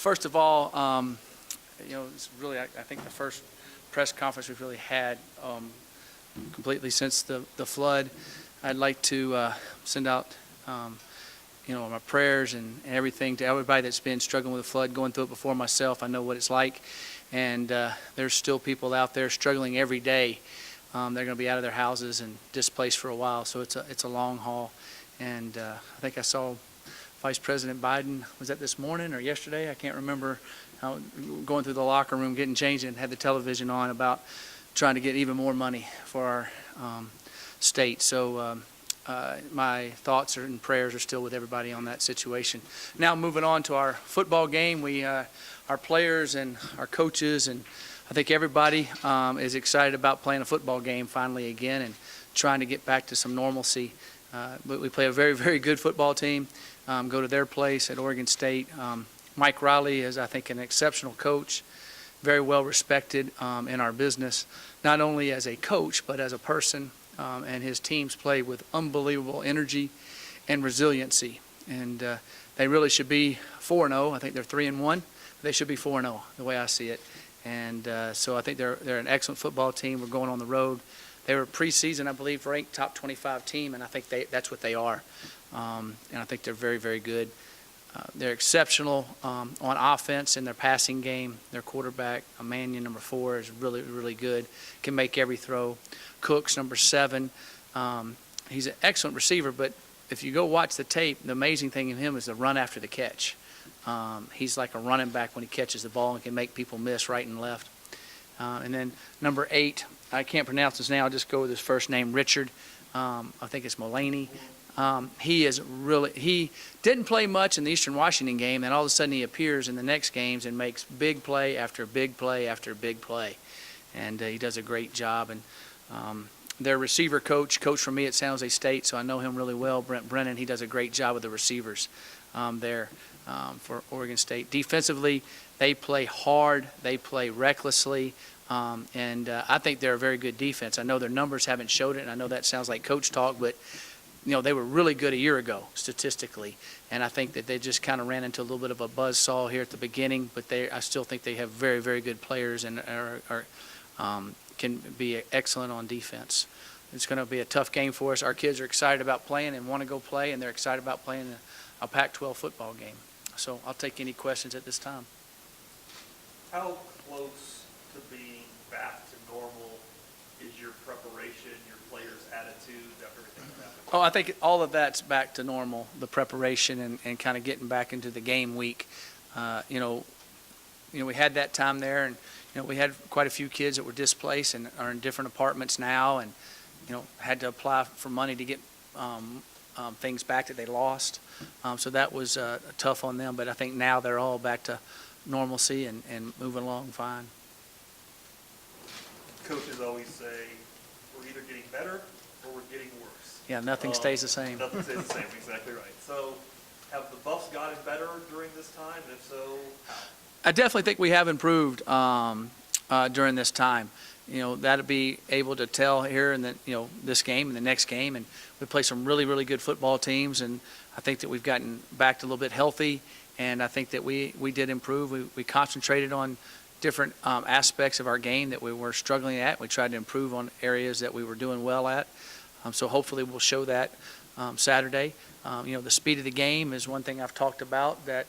first of all, it's really, I think the first press conference we've really had completely since the flood. I'd like to send out, my prayers and everything to everybody that's been struggling with the flood, going through it before myself. I know what it's like, and there's still people out there struggling every day. They're going to be out of their houses and displaced for a while, so it's a long haul. And I think I saw Vice President Biden, was that this morning or yesterday? I can't remember. Going through the locker room, getting changed, and had the television on about trying to get even more money for our state. So my thoughts and prayers are still with everybody on that situation. Now moving on to our football game, our players and our coaches, and I think everybody is excited about playing a football game finally again and trying to get back to some normalcy. But we play a very, very good football team. Go to their place at Oregon State. Mike Riley is, I think, an exceptional coach, very well respected in our business, not only as a coach but as a person. And his teams play with unbelievable energy and resiliency. And they really should be 4-0. I think they're 3-1. They should be 4-0, the way I see it. And so I think they're an excellent football team. We're going on the road. They were preseason, I believe, ranked top 25 team, and I think that's what they are. And I think they're very, very good. They're exceptional on offense in their passing game. Their quarterback, Mannion, number 4, is really, really good. Can make every throw. Cooks, number 7, he's an excellent receiver, but if you go watch the tape, the amazing thing in him is the run after the catch. He's like a running back when he catches the ball and can make people miss right and left. And then number 8, I can't pronounce his name. I'll just go with his first name, Richard. I think it's Mullaney. He didn't play much in the Eastern Washington game, and all of a sudden he appears in the next games and makes big play after big play after big play. And he does a great job. And their receiver coach for me at San Jose State, so I know him really well, Brent Brennan. He does a great job with the receivers there for Oregon State. Defensively, they play hard. They play recklessly. And I think they're a very good defense. I know their numbers haven't showed it, and I know that sounds like coach talk, but they were really good a year ago statistically, and I think that they just kind of ran into a little bit of a buzzsaw here at the beginning, but I still think they have very, very good players and can be excellent on defense. It's going to be a tough game for us. Our kids are excited about playing and want to go play, and they're excited about playing a Pac-12 football game. So I'll take any questions at this time. How close to being back to normal is your preparation, your players' attitude, everything like that? Oh, I think all of that's back to normal, the preparation and kind of getting back into the game week. We had that time there, and we had quite a few kids that were displaced and are in different apartments now, and had to apply for money to get things back that they lost. So that was tough on them, but I think now they're all back to normalcy and moving along fine. Coaches always say we're either getting better or we're getting worse. Yeah, nothing stays the same. Nothing stays the same, exactly right. So have the Buffs gotten better during this time, and if so, how? I definitely think we have improved during this time. That'll be able to tell here in this game and the next game, and we play some really, really good football teams, and I think that we've gotten back to a little bit healthy, and I think that we did improve. We concentrated on different aspects of our game that we were struggling at. We tried to improve on areas that we were doing well at. So hopefully we'll show that Saturday. The speed of the game is one thing I've talked about that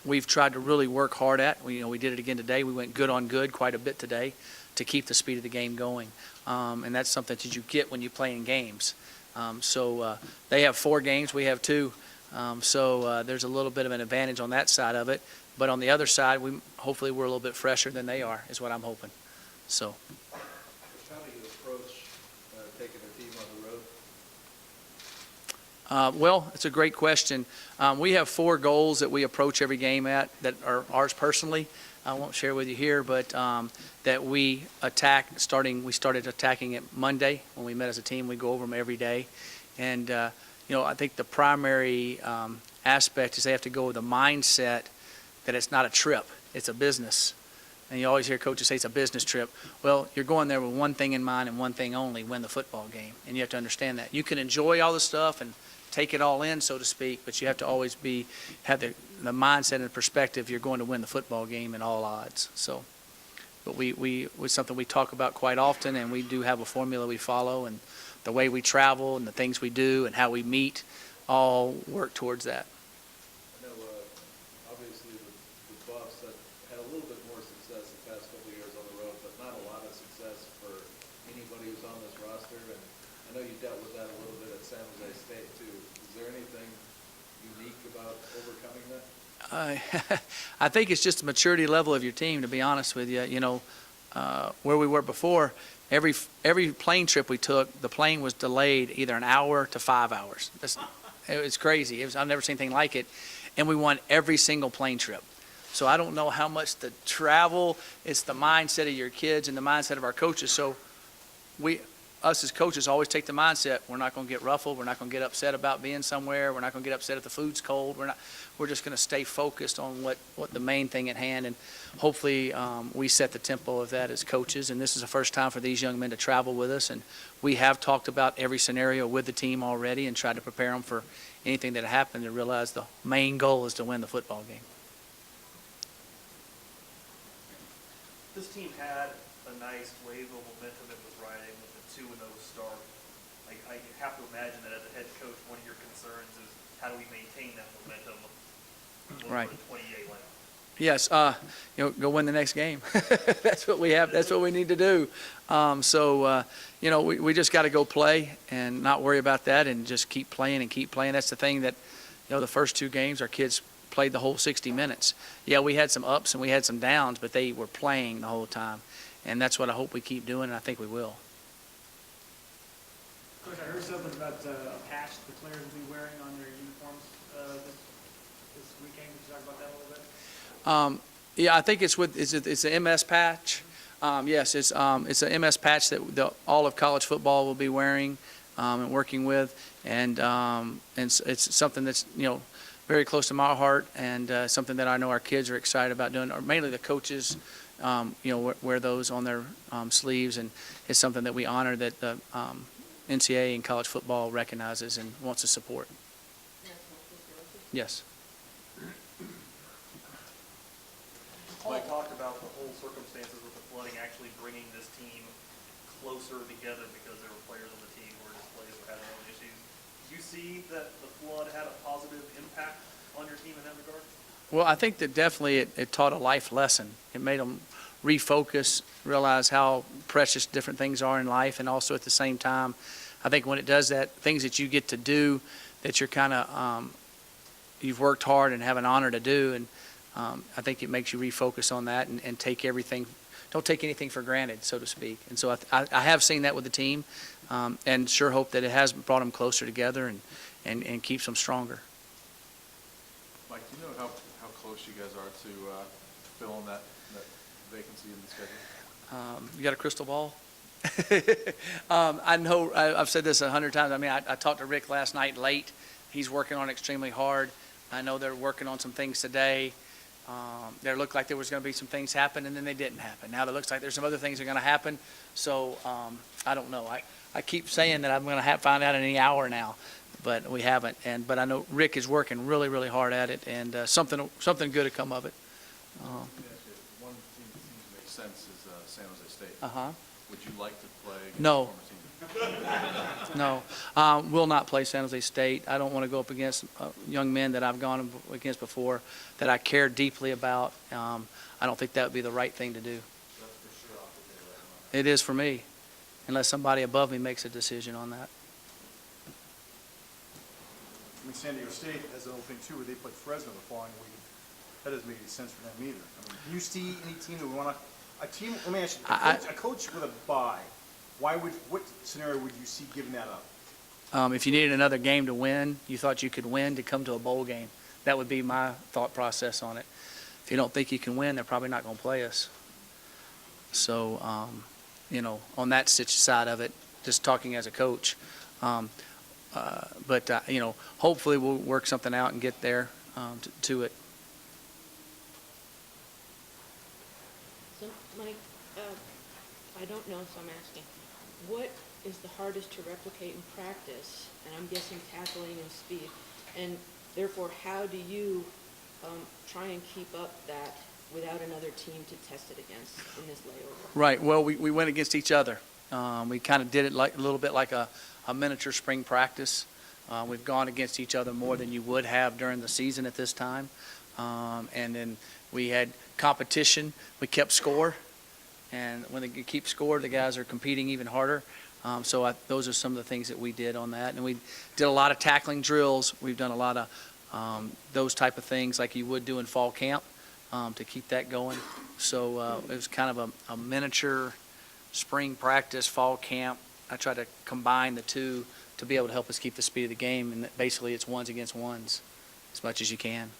we've tried to really work hard at. We did it again today. We went good on good quite a bit today to keep the speed of the game going. And that's something that you get when you play in games. So they have 4 games, we have 2. So there's a little bit of an advantage on that side of it. But on the other side, hopefully we're a little bit fresher than they are, is what I'm hoping. So. How do you approach taking a team on the road? Well, it's a great question. We have 4 goals that we approach every game at that are ours personally. I won't share with you here, but that we attack we started attacking it Monday when we met as a team. We go over them every day. And, I think the primary aspect is they have to go with a mindset that it's not a trip, it's a business. And you always hear coaches say it's a business trip. Well, you're going there with one thing in mind and one thing only, win the football game. And you have to understand that. You can enjoy all the stuff and take it all in, so to speak, but you have to always have the the mindset and the perspective, you're going to win the football game at all odds. So, but it's something we talk about quite often, and we do have a formula we follow, and the way we travel and the things we do and how we meet all work towards that. I know, obviously, the Buffs have had a little bit more success the past couple of years on the road, but not a lot of success for anybody who's on this roster. And I know you dealt with that a little bit at San Jose State, too. Is there anything unique about overcoming that? I think it's just the maturity level of your team, to be honest with you. You know, where we were before, every plane trip we took, the plane was delayed either an hour to 5 hours. It was crazy. I've never seen anything like it. And we won every single plane trip. So I don't know how much the travel, it's the mindset of your kids and the mindset of our coaches. So us as coaches always take the mindset, we're not going to get ruffled, we're not going to get upset about being somewhere, we're not going to get upset if the food's cold, we're just going to stay focused on what the main thing at hand, and hopefully we set the tempo of that as coaches. And this is the first time for these young men to travel with us, and we have talked about every scenario with the team already and tried to prepare them for anything that happened, to realize the main goal is to win the football game. This team had a nice wave of momentum it was riding with the 2-0 start. I have to imagine that as a head coach, one of your concerns is how do we maintain that momentum Right. over the 28 line? Yes, go win the next game. That's what we have. That's what we need to do. We just got to go play and not worry about that, and just keep playing and keep playing. That's the thing that, the first 2 games, our kids played the whole 60 minutes. Yeah, we had some ups and we had some downs, but they were playing the whole time. And that's what I hope we keep doing, and I think we will. Coach, I heard something about a patch the players will be wearing on their uniforms this weekend. Could you talk about that a little bit? Yeah, I think it's an MS patch. Yes, it's an MS patch that all of college football will be wearing and working with, and it's something that's very close to my heart, and something that I know our kids are excited about doing. Or mainly the coaches, wear those on their sleeves, and it's something that we honor that the NCAA and college football recognizes and wants to support. Yes. Paul talked about the whole circumstances with the flooding actually bringing this team closer together because there were players on the team who were displaced or had their own issues. Did you see that the flood had a positive impact on your team in that regard? Well, I think that definitely it taught a life lesson. It made them refocus, realize how precious different things are in life, and also at the same time, I think when it does that, things that you get to do that you're kind of, you've worked hard and have an honor to do, and I think it makes you refocus on that and take everything, don't take anything for granted, so to speak. And so I have seen that with the team, and sure hope that it has brought them closer together and keeps them stronger. Mike, do you know how close you guys are to filling that vacancy in the schedule? You got a crystal ball? I know, I've said this 100 times. I mean, I talked to Rick last night late. He's working on it extremely hard. I know they're working on some things today. There looked like there was going to be some things happen, and then they didn't happen. Now it looks like there's some other things that are going to happen. So I don't know. I keep saying that I'm going to find out in any hour now, but we haven't. But I know Rick is working really, really hard at it, and something good to come of it. One team that seems to make sense is San Jose State. Uh-huh. Would you like to play against No. a former team? No, will not play San Jose State. I don't want to go up against young men that I've gone against before that I care deeply about. I don't think that would be the right thing to do. That's for sure off the table right now. It is for me, unless somebody above me makes a decision on that. I mean, San Diego State has an opening too, where they played Fresno the following week. That doesn't make any sense for them either. I mean, do you see any team that would want to, let me ask you, a coach with a bye, what scenario would you see giving that up? If you needed another game to win, you thought you could win to come to a bowl game, that would be my thought process on it. If you don't think you can win, they're probably not going to play us. So, on that side of it, just talking as a coach. But hopefully we'll work something out and get there to it. So, Mike, I don't know, so I'm asking, what is the hardest to replicate in practice? And I'm guessing tackling and speed. And therefore, how do you try and keep up that without another team to test it against in this layover? Right, well, we went against each other. We kind of did it like, a little bit like a miniature spring practice. We've gone against each other more than you would have during the season at this time. And then we had competition. We kept score. And when you keep score, the guys are competing even harder. Those are some of the things that we did on that. And we did a lot of tackling drills. We've done a lot of those type of things like you would do in fall camp to keep that going. So it was kind of a miniature spring practice, fall camp. I try to combine the two to be able to help us keep the speed of the game. And basically it's ones against ones as much as you can.